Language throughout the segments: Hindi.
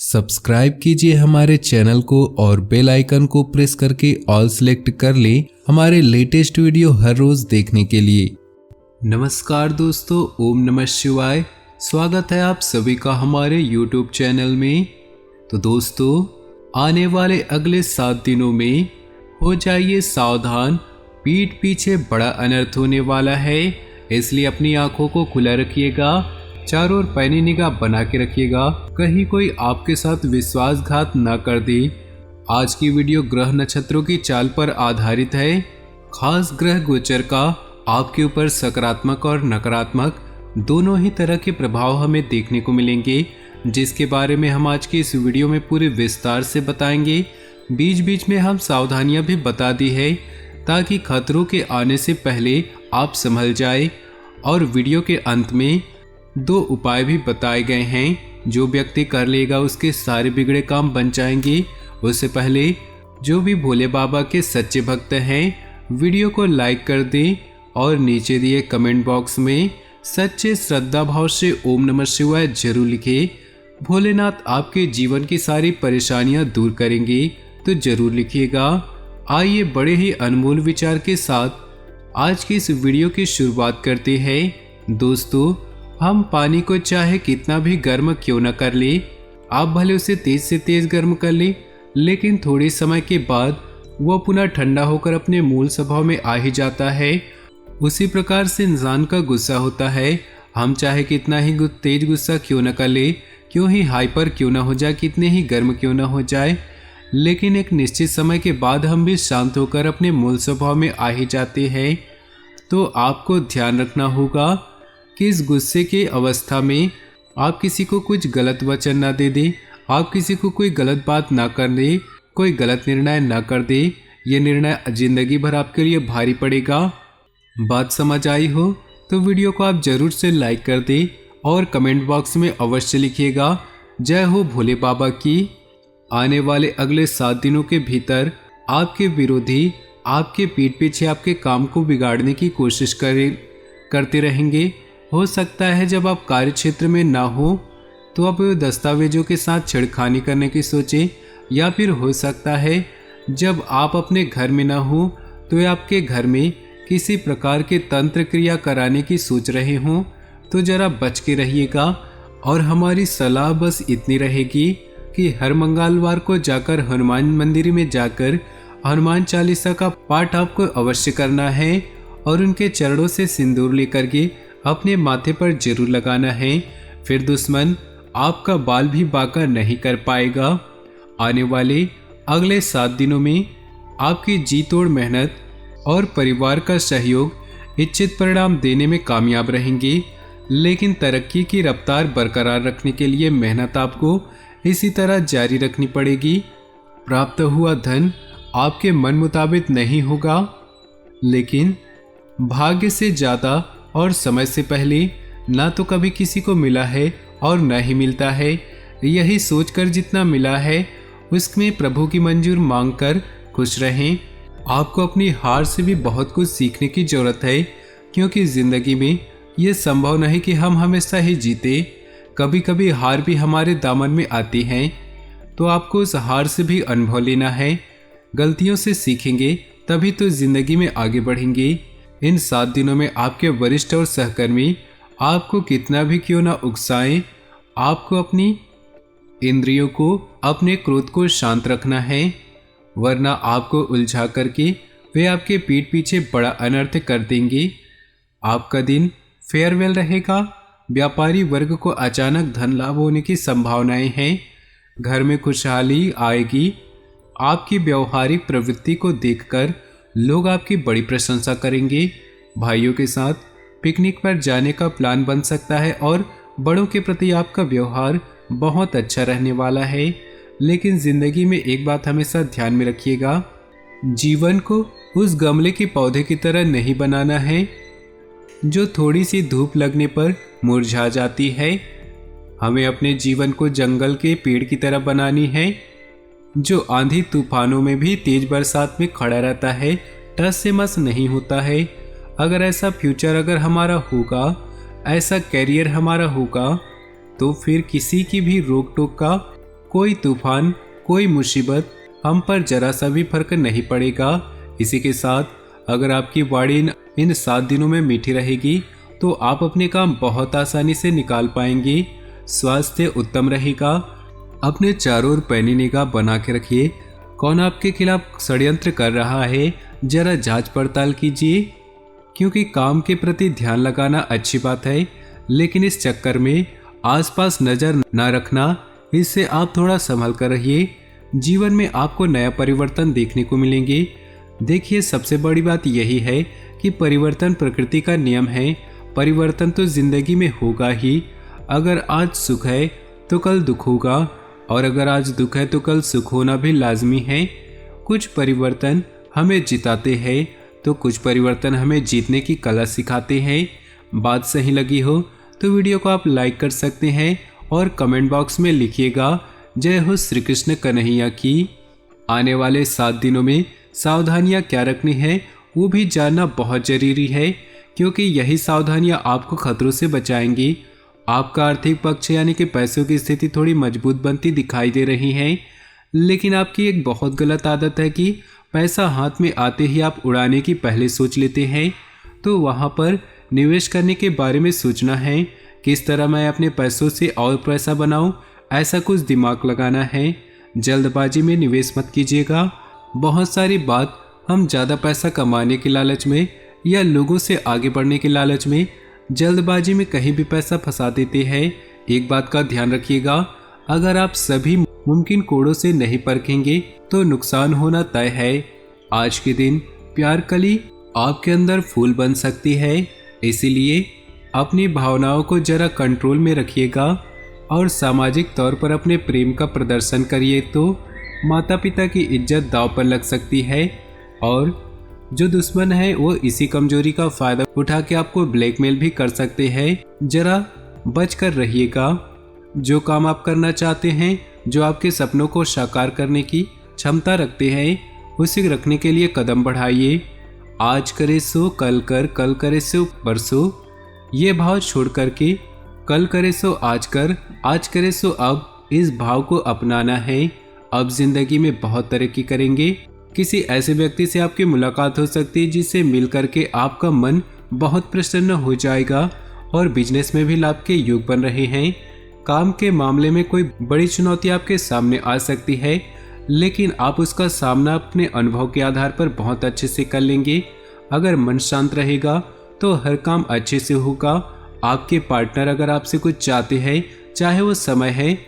सब्सक्राइब कीजिए हमारे चैनल को और बेल आइकन को प्रेस करके ऑल सेलेक्ट कर लें हमारे लेटेस्ट वीडियो हर रोज देखने के लिए। नमस्कार दोस्तों, ओम नमः शिवाय। स्वागत है आप सभी का हमारे YouTube चैनल में। तो दोस्तों, आने वाले अगले 7 दिनों में हो जाइए सावधान, पीठ पीछे बड़ा अनर्थ होने वाला है, इसलिए अपनी आंखों को खुला रखिएगा, चारों ओर पैनी निगाह बना के रखिएगा, कहीं कोई आपके साथ विश्वासघात ना कर दे। आज की वीडियो ग्रह नक्षत्रों की चाल पर आधारित है। खास ग्रह गोचर का आपके ऊपर सकारात्मक और नकारात्मक दोनों ही तरह के प्रभाव हमें देखने को मिलेंगे, जिसके बारे में हम आज की इस वीडियो में पूरे विस्तार से बताएंगे। बीच बीच में हम सावधानियां भी बता दी है ताकि खतरों के आने से पहले आप संभल जाए। और वीडियो के अंत में 2 उपाय भी बताए गए हैं, जो व्यक्ति कर लेगा उसके सारे बिगड़े काम बन जाएंगे। उससे पहले जो भी भोले बाबा के सच्चे भक्त हैं वीडियो को लाइक कर दें और नीचे दिए कमेंट बॉक्स में सच्चे श्रद्धा भाव से ओम नमः शिवाय जरूर लिखें। भोलेनाथ आपके जीवन की सारी परेशानियां दूर करेंगे, तो जरूर लिखिएगा। आइए बड़े ही अनमोल विचार के साथ आज की इस वीडियो की शुरुआत करते हैं। दोस्तों, हम पानी को चाहे कितना भी गर्म क्यों न कर ले, आप भले उसे तेज से तेज गर्म कर ले, लेकिन थोड़े समय के बाद वह पुनः ठंडा होकर अपने मूल स्वभाव में आ ही जाता है। उसी प्रकार से इंसान का गुस्सा होता है। हम चाहे कितना ही तेज गुस्सा क्यों न कर ले, क्यों ही हाइपर क्यों न हो जाए, कितने ही गर्म क्यों न हो जाए, लेकिन एक निश्चित समय के बाद हम भी शांत होकर अपने मूल स्वभाव में आ ही जाते हैं। तो आपको ध्यान रखना होगा कि इस गुस्से की अवस्था में आप किसी को कुछ गलत वचन ना दे दें, आप किसी को कोई गलत बात ना कर दें, कोई गलत निर्णय ना कर दें। ये निर्णय जिंदगी भर आपके लिए भारी पड़ेगा। बात समझ आई हो तो वीडियो को आप जरूर से लाइक कर दें और कमेंट बॉक्स में अवश्य लिखिएगा जय हो भोले बाबा की। आने वाले अगले 7 दिनों के भीतर आपके विरोधी आपके पीठ पीछे आपके काम को बिगाड़ने की कोशिश करते रहेंगे। हो सकता है जब आप कार्य क्षेत्र में ना हो तो आप दस्तावेजों के साथ छेड़खानी करने की सोचें, या फिर हो सकता है जब आप अपने घर में ना हो तो आपके घर में किसी प्रकार के तंत्र क्रिया कराने की सोच रहे हों, तो जरा बच के रहिएगा। और हमारी सलाह बस इतनी रहेगी कि हर मंगलवार को जाकर हनुमान मंदिर में जाकर हनुमान चालीसा का पाठ आपको अवश्य करना है और उनके चरणों से सिंदूर लेकर के अपने माथे पर जरूर लगाना है। फिर दुश्मन आपका बाल भी बांका नहीं कर पाएगा। आने वाले अगले 7 दिनों में आपकी जी तोड़ मेहनत और परिवार का सहयोग इच्छित परिणाम देने में कामयाब रहेंगे, लेकिन तरक्की की रफ्तार बरकरार रखने के लिए मेहनत आपको इसी तरह जारी रखनी पड़ेगी। प्राप्त हुआ धन आपके मन मुताबिक नहीं होगा, लेकिन भाग्य से ज़्यादा और समय से पहले ना तो कभी किसी को मिला है और न ही मिलता है। यही सोचकर जितना मिला है उसमें प्रभु की मंजूर मांगकर खुश रहें। आपको अपनी हार से भी बहुत कुछ सीखने की जरूरत है, क्योंकि ज़िंदगी में ये संभव नहीं कि हम हमेशा ही जीते। कभी कभी हार भी हमारे दामन में आती है, तो आपको उस हार से भी अनुभव लेना है। गलतियों से सीखेंगे तभी तो ज़िंदगी में आगे बढ़ेंगे। इन 7 दिनों में आपके वरिष्ठ और सहकर्मी आपको कितना भी क्यों ना उकसाएं, आपको अपनी इंद्रियों को, अपने क्रोध को शांत रखना है, वरना आपको उलझा करके वे आपके पीठ पीछे बड़ा अनर्थ कर देंगे। आपका दिन फेयरवेल रहेगा। व्यापारी वर्ग को अचानक धन लाभ होने की संभावनाएं हैं। घर में खुशहाली आएगी। आपकी व्यवहारिक प्रवृत्ति को देखकर लोग आपकी बड़ी प्रशंसा करेंगे। भाइयों के साथ पिकनिक पर जाने का प्लान बन सकता है और बड़ों के प्रति आपका व्यवहार बहुत अच्छा रहने वाला है। लेकिन जिंदगी में एक बात हमेशा ध्यान में रखिएगा, जीवन को उस गमले के पौधे की तरह नहीं बनाना है जो थोड़ी सी धूप लगने पर मुरझा जाती है। हमें अपने जीवन को जंगल के पेड़ की तरह बनानी है, जो आंधी तूफानों में भी तेज बरसात में खड़ा रहता है, टस से मस नहीं होता है। अगर ऐसा फ्यूचर अगर हमारा होगा, ऐसा कैरियर हमारा होगा, तो फिर किसी की भी रोक टोक का कोई तूफान, कोई मुसीबत हम पर जरा सा भी फर्क नहीं पड़ेगा। इसी के साथ अगर आपकी वाणी इन 7 दिनों में मीठी रहेगी तो आप अपने काम बहुत आसानी से निकाल पाएंगे। स्वास्थ्य उत्तम रहेगा। अपने चारों ओर पैनी निगाह बना के रखिए। कौन आपके खिलाफ षड्यंत्र कर रहा है, जरा जांच पड़ताल कीजिए, क्योंकि काम के प्रति ध्यान लगाना अच्छी बात है, लेकिन इस चक्कर में आसपास नजर न रखना, इससे आप थोड़ा संभल कर रहिए। जीवन में आपको नया परिवर्तन देखने को मिलेंगे। देखिए, सबसे बड़ी बात यही है कि परिवर्तन प्रकृति का नियम है। परिवर्तन तो जिंदगी में होगा ही। अगर आज सुख है तो कल दुख होगा, और अगर आज दुख है तो कल सुख होना भी लाजमी है। कुछ परिवर्तन हमें जिताते हैं तो कुछ परिवर्तन हमें जीतने की कला सिखाते हैं। बात सही लगी हो तो वीडियो को आप लाइक कर सकते हैं और कमेंट बॉक्स में लिखिएगा जय हो श्री कृष्ण कन्हैया की। आने वाले 7 दिनों में सावधानियां क्या रखनी है वो भी जानना बहुत जरूरी है, क्योंकि यही सावधानियां आपको खतरों से बचाएंगी। आपका आर्थिक पक्ष यानी कि पैसों की स्थिति थोड़ी मजबूत बनती दिखाई दे रही है, लेकिन आपकी एक बहुत गलत आदत है कि पैसा हाथ में आते ही आप उड़ाने की पहले सोच लेते हैं। तो वहाँ पर निवेश करने के बारे में सोचना है, किस तरह मैं अपने पैसों से और पैसा बनाऊं, ऐसा कुछ दिमाग लगाना है। जल्दबाजी में निवेश मत कीजिएगा। बहुत सारी बात हम ज़्यादा पैसा कमाने के लालच में या लोगों से आगे बढ़ने के लालच में जल्दबाजी में कहीं भी पैसा फंसा देते हैं। एक बात का ध्यान रखिएगा, अगर आप सभी मुमकिन कोड़ों से नहीं परखेंगे तो नुकसान होना तय है। आज के दिन प्यार कली आपके अंदर फूल बन सकती है, इसीलिए अपनी भावनाओं को जरा कंट्रोल में रखिएगा और सामाजिक तौर पर अपने प्रेम का प्रदर्शन करिए तो माता पिता की इज्जत दांव पर लग सकती है, और जो दुश्मन है वो इसी कमजोरी का फायदा उठा के आपको ब्लैकमेल भी कर सकते हैं। जरा बच कर रहिएगा। जो काम आप करना चाहते हैं, जो आपके सपनों को साकार करने की क्षमता रखते हैं, उसे रखने के लिए कदम बढ़ाइए। आज करे सो कल कर, कल करे सो परसों, ये भाव छोड़ करके कल करे सो आज कर, आज करे सो अब, इस भाव को अपनाना है। अब जिंदगी में बहुत तरक्की करेंगे। किसी ऐसे व्यक्ति से आपकी मुलाकात हो सकती है जिससे मिल करके आपका मन बहुत प्रसन्न हो जाएगा, और बिजनेस में भी लाभ के योग बन रहे हैं। काम के मामले में कोई बड़ी चुनौती आपके सामने आ सकती है, लेकिन आप उसका सामना अपने अनुभव के आधार पर बहुत अच्छे से कर लेंगे। अगर मन शांत रहेगा तो हर काम अच्छे से होगा। आपके पार्टनर अगर आपसे कुछ चाहते हैं, चाहे वो समय है,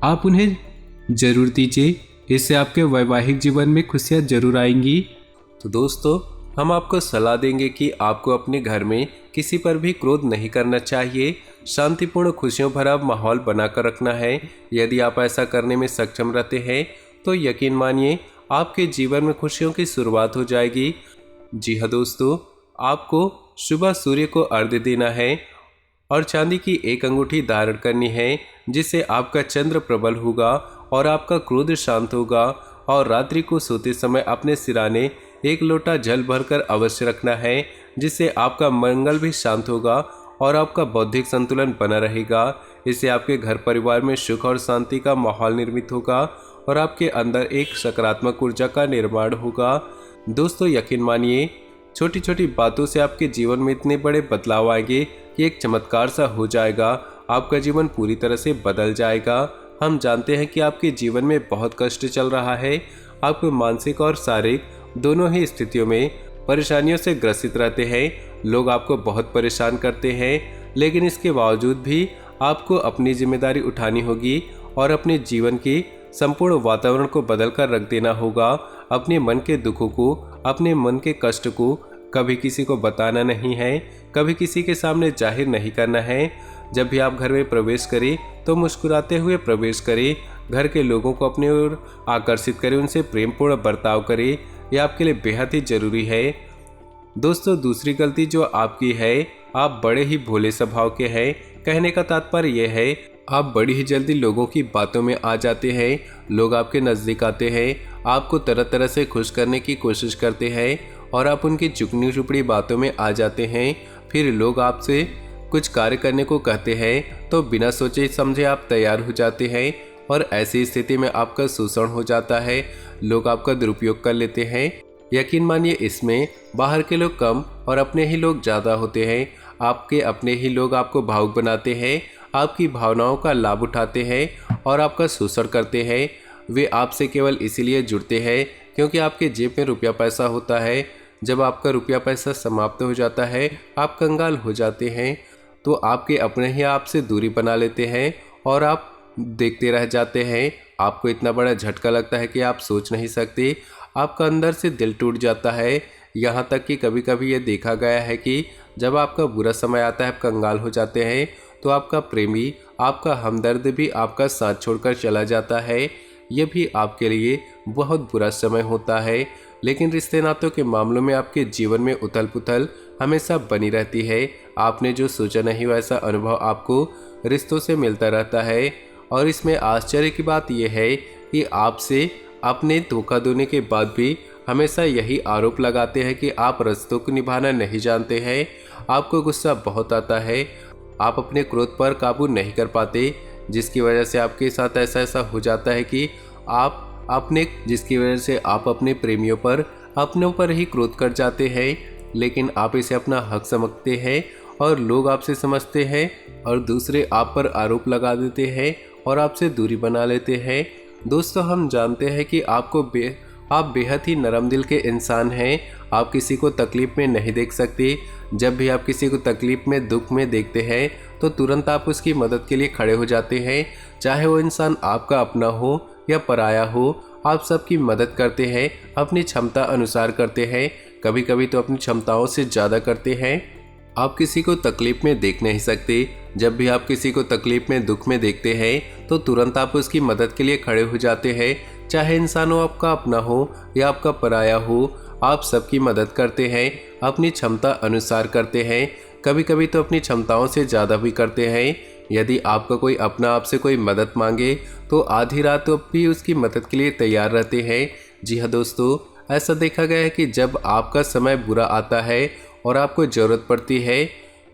आप उन्हें जरूर दीजिए। इससे आपके वैवाहिक जीवन में खुशियाँ जरूर आएंगी। तो दोस्तों, हम आपको सलाह देंगे कि आपको अपने घर में किसी पर भी क्रोध नहीं करना चाहिए। शांतिपूर्ण खुशियों भरा माहौल बनाकर रखना है। यदि आप ऐसा करने में सक्षम रहते हैं तो यकीन मानिए आपके जीवन में खुशियों की शुरुआत हो जाएगी। जी हाँ दोस्तों, आपको सुबह सूर्य को अर्घ्य देना है और चांदी की एक अंगूठी धारण करनी है, जिससे आपका चंद्र प्रबल होगा और आपका क्रोध शांत होगा। और रात्रि को सोते समय अपने सिराने 1 लोटा जल भरकर अवश्य रखना है, जिससे आपका मंगल भी शांत होगा और आपका बौद्धिक संतुलन बना रहेगा। इससे आपके घर परिवार में सुख और शांति का माहौल निर्मित होगा और आपके अंदर एक सकारात्मक ऊर्जा का निर्माण होगा। दोस्तों, यकीन मानिए छोटी छोटी बातों से आपके जीवन में इतने बड़े बदलाव आएंगे कि एक चमत्कार सा हो जाएगा। आपका जीवन पूरी तरह से बदल जाएगा। हम जानते हैं कि आपके जीवन में बहुत कष्ट चल रहा है। आप मानसिक और शारीरिक दोनों ही स्थितियों में परेशानियों से ग्रसित रहते हैं। लोग आपको बहुत परेशान करते हैं, लेकिन इसके बावजूद भी आपको अपनी जिम्मेदारी उठानी होगी और अपने जीवन की संपूर्ण वातावरण को बदल कर रख देना होगा। अपने मन के दुखों को, अपने मन के कष्ट को कभी किसी को बताना नहीं है, कभी किसी के सामने जाहिर नहीं करना है। जब भी आप घर में प्रवेश करें तो मुस्कुराते हुए प्रवेश करें। घर के लोगों को अपनी ओर आकर्षित करें, उनसे प्रेमपूर्ण बर्ताव करें। यह आपके लिए बेहद ही जरूरी है। दोस्तों, दूसरी गलती जो आपकी है, आप बड़े ही भोले स्वभाव के हैं। कहने का तात्पर्य यह है, आप बड़ी ही जल्दी लोगों की बातों में आ जाते हैं। लोग आपके नज़दीक आते हैं, आपको तरह तरह से खुश करने की कोशिश करते हैं और आप उनकी चुकनी चुपड़ी बातों में आ जाते हैं। फिर लोग आपसे कुछ कार्य करने को कहते हैं तो बिना सोचे समझे आप तैयार हो जाते हैं और ऐसी स्थिति में आपका शोषण हो जाता है, लोग आपका दुरुपयोग कर लेते हैं। यकीन मानिए इसमें बाहर के लोग कम और अपने ही लोग ज़्यादा होते हैं। आपके अपने ही लोग आपको भावुक बनाते हैं, आपकी भावनाओं का लाभ उठाते हैं और आपका शोषण करते हैं। वे आपसे केवल इसीलिए जुड़ते हैं क्योंकि आपके जेब में रुपया पैसा होता है। जब आपका रुपया पैसा समाप्त हो जाता है, आप कंगाल हो जाते हैं, तो आपके अपने ही आपसे दूरी बना लेते हैं और आप देखते रह जाते हैं। आपको इतना बड़ा झटका लगता है कि आप सोच नहीं सकते। आपका अंदर से दिल टूट जाता है। यहाँ तक कि कभी कभी ये देखा गया है कि जब आपका बुरा समय आता है, आप कंगाल हो जाते हैं, तो आपका प्रेमी, आपका हमदर्द भी आपका साथ छोड़कर चला जाता है। ये भी आपके लिए बहुत बुरा समय होता है। लेकिन रिश्ते नातों के मामलों में आपके जीवन में उथल पुथल हमेशा बनी रहती है। आपने जो सोचा नहीं वैसा अनुभव आपको रिश्तों से मिलता रहता है। और इसमें आश्चर्य की बात यह है कि आपसे अपने धोखा देने के बाद भी हमेशा यही आरोप लगाते हैं कि आप रिश्तों को निभाना नहीं जानते हैं। आपको गुस्सा बहुत आता है, आप अपने क्रोध पर काबू नहीं कर पाते, जिसकी वजह से आपके साथ ऐसा हो जाता है कि जिसकी वजह से आप अपने प्रेमियों पर अपनों पर ही क्रोध कर जाते हैं। लेकिन आप इसे अपना हक समझते हैं और लोग आपसे समझते हैं और दूसरे आप पर आरोप लगा देते हैं और आपसे दूरी बना लेते हैं। दोस्तों, हम जानते हैं कि आप बेहद ही नरम दिल के इंसान हैं। आप किसी को तकलीफ में नहीं देख सकते। जब भी आप किसी को तकलीफ में, दुख में देखते हैं तो तुरंत आप उसकी मदद के लिए खड़े हो जाते हैं। चाहे वो इंसान आपका अपना हो या पराया हो, आप सबकी मदद करते हैं, अपनी क्षमता अनुसार करते हैं, कभी कभी तो अपनी क्षमताओं से ज़्यादा करते हैं। आप किसी को तकलीफ में देख नहीं सकते। जब भी आप किसी को तकलीफ में, दुख में देखते हैं तो तुरंत आप उसकी मदद के लिए खड़े हो जाते हैं। चाहे इंसान हो आपका अपना हो या आपका पराया हो, आप सबकी मदद करते हैं, अपनी क्षमता अनुसार करते हैं, कभी कभी तो अपनी क्षमताओं से ज़्यादा भी करते हैं। यदि आपका कोई अपना आपसे कोई मदद मांगे तो आधी रात भी उसकी मदद के लिए तैयार रहते हैं। जी हाँ दोस्तों, ऐसा देखा गया है कि जब आपका समय बुरा आता है और आपको ज़रूरत पड़ती है,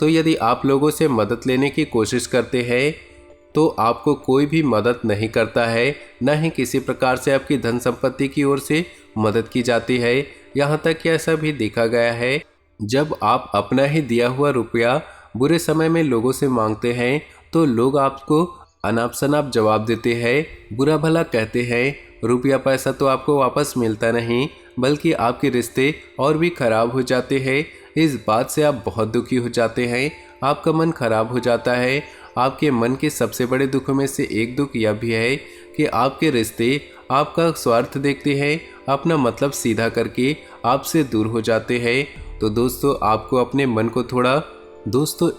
तो यदि आप लोगों से मदद लेने की कोशिश करते हैं तो आपको कोई भी मदद नहीं करता है, न ही किसी प्रकार से आपकी धन संपत्ति की ओर से मदद की जाती है। यहाँ तक कि ऐसा भी देखा गया है, जब आप अपना ही दिया हुआ रुपया बुरे समय में लोगों से मांगते हैं तो लोग आपको अनाप शनाप जवाब देते हैं, बुरा भला कहते हैं। रुपया पैसा तो आपको वापस मिलता नहीं, बल्कि आपके रिश्ते और भी खराब हो जाते हैं। इस बात से आप बहुत दुखी हो जाते हैं, आपका मन खराब हो जाता है। आपके मन के सबसे बड़े दुखों में से एक दुख यह भी है कि आपके रिश्ते आपका स्वार्थ देखते हैं, अपना मतलब सीधा करके आपसे दूर हो जाते हैं। तो दोस्तों, आपको अपने मन को थोड़ा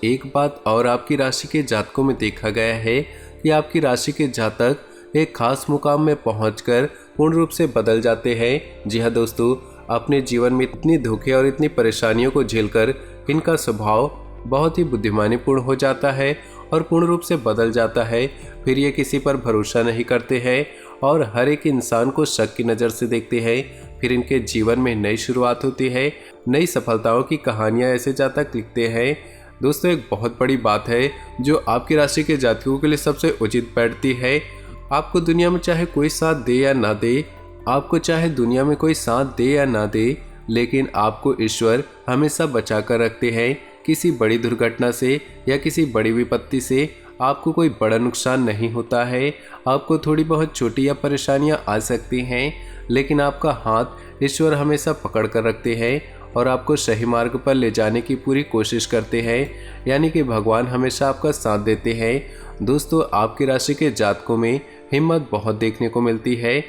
एक बात और आपकी राशि के जातकों में देखा गया है कि आपकी राशि के जातक एक खास मुकाम में पहुंचकर पूर्ण रूप से बदल जाते हैं। जी हाँ दोस्तों, अपने जीवन में इतनी धोखे और इतनी परेशानियों को झेलकर इनका स्वभाव बहुत ही बुद्धिमानीपूर्ण हो जाता है और पूर्ण रूप से बदल जाता है। फिर ये किसी पर भरोसा नहीं करते हैं और हर एक इंसान को शक की नज़र से देखते हैं। फिर इनके जीवन में नई शुरुआत होती है, नई सफलताओं की कहानियाँ ऐसे जातक लिखते हैं। दोस्तों, एक बहुत बड़ी बात है जो आपकी राशि के जातकों के लिए सबसे उचित बैठती है। आपको दुनिया में चाहे कोई साथ दे या ना दे, लेकिन आपको ईश्वर हमेशा बचा कर रखते हैं। किसी बड़ी दुर्घटना से या किसी बड़ी विपत्ति से आपको कोई बड़ा नुकसान नहीं होता है। आपको थोड़ी बहुत छोटी या परेशानियां आ सकती हैं, लेकिन आपका हाथ ईश्वर हमेशा पकड़ कर रखते हैं और आपको सही मार्ग पर ले जाने की पूरी कोशिश करते हैं। यानी कि भगवान हमेशा आपका साथ देते हैं। दोस्तों, आपकी राशि के जातकों में हिम्मत बहुत देखने को मिलती है।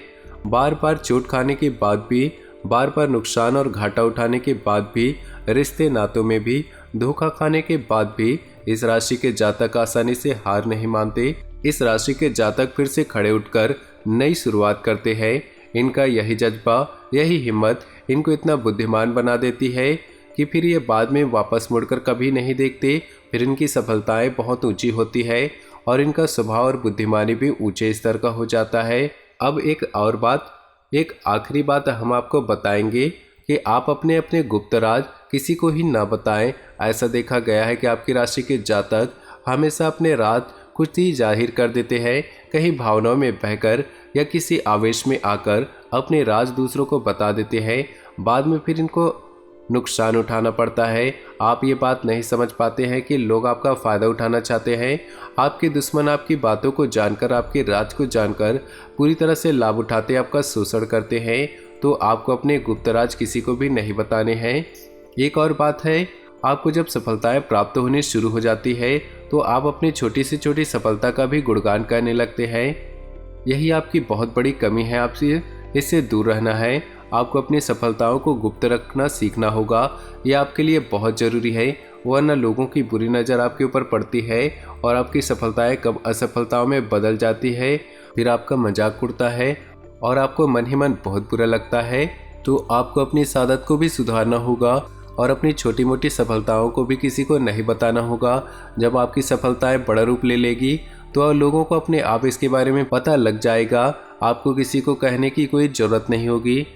बार बार चोट खाने के बाद भी, बार बार नुकसान और घाटा उठाने के बाद भी, रिश्ते नातों में भी धोखा खाने के बाद भी इस राशि के जातक आसानी से हार नहीं मानते। इस राशि के जातक फिर से खड़े उठकर नई शुरुआत करते हैं। इनका यही जज्बा, यही हिम्मत इनको इतना बुद्धिमान बना देती है कि फिर ये बाद में वापस मुड़कर कभी नहीं देखते। फिर इनकी सफलताएं बहुत ऊंची होती है और इनका स्वभाव और बुद्धिमानी भी ऊंचे स्तर का हो जाता है। अब एक आखिरी बात हम आपको बताएंगे कि आप अपने अपने गुप्त राज किसी को ही ना बताएं। ऐसा देखा गया है कि आपकी राशि के जातक हमेशा अपने राज कुछ ही जाहिर कर देते हैं, कहीं भावनाओं में बहकर या किसी आवेश में आकर अपने राज दूसरों को बता देते हैं। बाद में फिर इनको नुकसान उठाना पड़ता है। आप ये बात नहीं समझ पाते हैं कि लोग आपका फ़ायदा उठाना चाहते हैं। आपके दुश्मन आपकी बातों को जानकर, आपके राज को जानकर पूरी तरह से लाभ उठाते, आपका शोषण करते हैं। तो आपको अपने गुप्त राज किसी को भी नहीं बताने हैं। एक और बात है, आपको जब सफलताएं प्राप्त होनी शुरू हो जाती है तो आप अपनी छोटी से छोटी सफलता का भी गुणगान करने लगते हैं। यही आपकी बहुत बड़ी कमी है, आपसे इससे दूर रहना है। आपको अपनी सफलताओं को गुप्त रखना सीखना होगा। यह आपके लिए बहुत ज़रूरी है, वरना लोगों की बुरी नज़र आपके ऊपर पड़ती है और आपकी सफलताएं कब असफलताओं में बदल जाती है। फिर आपका मजाक उड़ता है और आपको मन ही मन बहुत बुरा लगता है। तो आपको अपनी इस आदत को भी सुधारना होगा और अपनी छोटी मोटी सफलताओं को भी किसी को नहीं बताना होगा। जब आपकी सफलताएं बड़ा रूप ले लेगी तो लोगों को अपने आप इसके बारे में पता लग जाएगा। आपको किसी को कहने की कोई ज़रूरत नहीं होगी।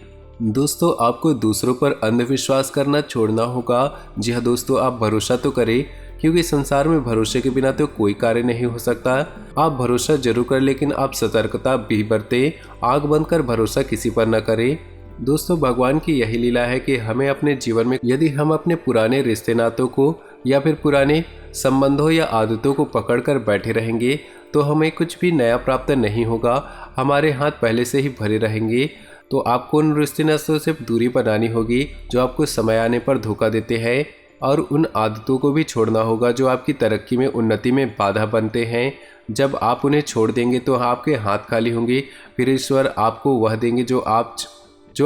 दोस्तों, आपको दूसरों पर अंधविश्वास करना छोड़ना होगा। जी हाँ दोस्तों, आप भरोसा तो करें, क्योंकि संसार में भरोसे के बिना तो कोई कार्य नहीं हो सकता। आप भरोसा जरूर करें, लेकिन आप सतर्कता भी बरतें। आंख बंद कर भरोसा किसी पर न करें। दोस्तों, भगवान की यही लीला है कि हमें अपने जीवन में यदि हम अपने पुराने रिश्ते नातों को या फिर पुराने संबंधों या आदतों को पकड़कर बैठे रहेंगे तो हमें कुछ भी नया प्राप्त नहीं होगा। हमारे हाथ पहले से ही भरे रहेंगे। तो आपको उन रिश्ते नातों से दूरी बनानी होगी जो आपको समय आने पर धोखा देते हैं, और उन आदतों को भी छोड़ना होगा जो आपकी तरक्की में, उन्नति में बाधा बनते हैं। जब आप उन्हें छोड़ देंगे तो आपके हाथ खाली होंगे। फिर ईश्वर आपको वह देंगे जो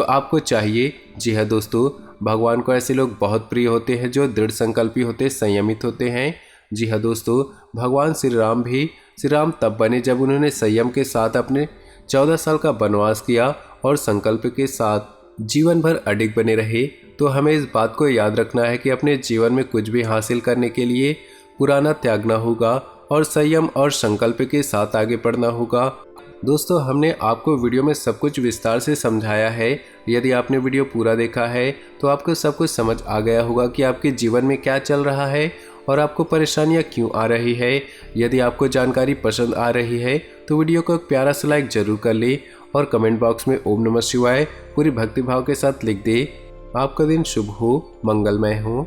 आपको चाहिए। जी हाँ दोस्तों, भगवान को ऐसे लोग बहुत प्रिय होते हैं जो दृढ़ संकल्पी होते, संयमित होते हैं। जी हाँ दोस्तों, भगवान श्री राम तब बने जब उन्होंने संयम के साथ अपने 14 साल का वनवास किया और संकल्प के साथ जीवन भर अडिग बने रहे। तो हमें इस बात को याद रखना है कि अपने जीवन में कुछ भी हासिल करने के लिए पुराना त्यागना होगा और संयम और संकल्प के साथ आगे बढ़ना होगा। दोस्तों, हमने आपको वीडियो में सब कुछ विस्तार से समझाया है। यदि आपने वीडियो पूरा देखा है तो आपको सब कुछ समझ आ गया होगा कि आपके जीवन में क्या चल रहा है और आपको परेशानियां क्यों आ रही है। यदि आपको जानकारी पसंद आ रही है तो वीडियो को एक प्यारा सा लाइक जरूर कर ले और कमेंट बॉक्स में ओम नमः शिवाय पूरी भक्तिभाव के साथ लिख दे। आपका दिन शुभ हो, मंगलमय हो।